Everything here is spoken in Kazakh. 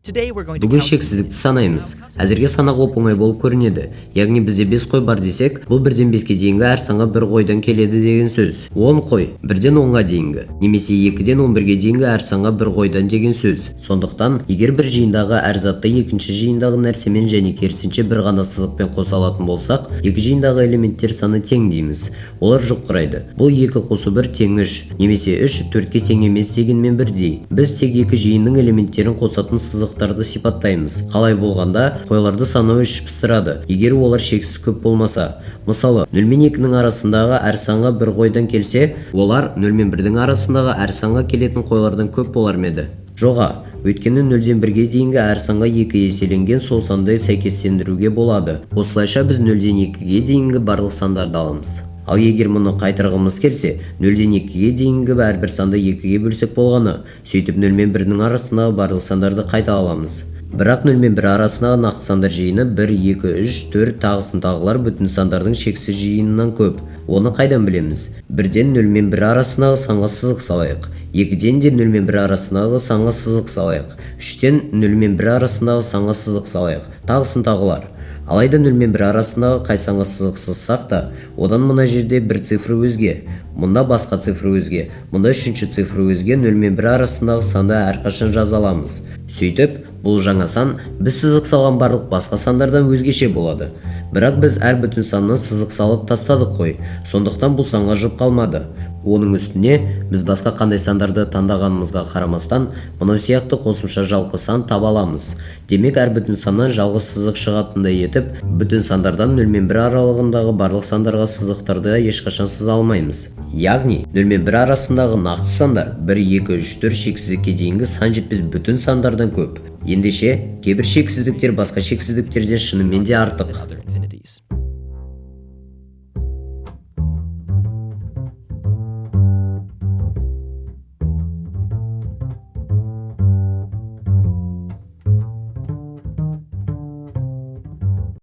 Бүгін шексіздікті санаймыз. Әзірге санақ оп-оңай болып көрінеді. Яғни бізде 5 қой бар десек, бұл 1-ден 5-ке дейінгі әр санға 1 қойдан келеді деген сөз. 10 қой 1-ден 10-ға дейінгі, немесе 2-ден 11-ге дейінгі әр санға 1 қойдан деген сөз. Сондықтан, егер бір жиындағы әр затты екінші жиындағы нәрсемен және керісінше бір ғана сызықпен қоса алатын болсақ, екі жиындағы элементтер саны тең дейміз. Олар жұп құрайды. Бұл 2 қосу 1 тең 3, немесе 3 4-ке тең емес дегенмен бірдей. Біз тек екі жиынның элементтерін қосатын сызықтарды сипаттаймыз. Қалай болғанда, қойларды санау үш пыстырады, егер олар шексіз көп болмаса. Мысалы, 0 мен 2-нің арасындағы әр санға 1 қойдан келсе, олар 0 мен 1-дің арасындағы әр санға келетін қойлардан көп болар ма еді? Жоға, өйткені 0-ден 1-ге дейінгі әр санға 2 еселенген сол санды сәйкестендіруге болады. Осылайша біз 0-ден 2-ге дейінгі барлық сандарды аламыз. Ал егер мұны қайтарғымыз келсе, 0-ден 2-ге дейінгі әрбір санды 2-ге бөлсек болғаны, сөйтіп 0 мен 1-ның арасындағы барлық сандарды қайта аламыз. Бірақ 0 мен 1 арасындағы нақты сандар жиыны 1, 2, 3, 4 тағысын тағылар бүтін сандардың шексіз жиынынан көп. Оны қайдан білеміз? 1-ден 0 мен 1 арасындағы санға сызық салайық. 2-ден де 0 мен 1 арасындағы санға сызық салайық. 3-тен 0 мен 1 арасындағы санға сызық салайық. Тағысын тағылар. Алайда 0 мен 1 арасындағы қай санға сызық сызсақ та, одан мына жерде бір цифры өзге, мұнда басқа цифры өзге, мұнда үшінші цифры өзге 0 мен 1 арасындағы санды әрқашан жаза аламыз. Сөйтіп, бұл жаңа сан біз сызық салған барлық басқа сандардан өзгеше болады. Бірақ біз әр бүтін саннан сызық салып тастадық қой, сондықтан бұл санға жұп қалмады. Оның үстіне біз басқа қандай сандарды таңдағанымызға қарамастан, мынау сияқты қосымша жалғыз сан таба аламыз. Демек, әр бүтін саннан жалғыз сызық шығатындай етіп, бүтін сандардан 0 мен 1 аралығындағы барлық сандарға сызықтарды ешқашан сыза алмаймыз. Яғни, 0 мен 1 арасындағы нақты сандар 1, 2, 3, 4 шексіздікке дейінгі сан жетпес бүтін сандардан көп. Ендеше, кейбір шексіздіктер басқа шексіздіктерден шынымен де артық.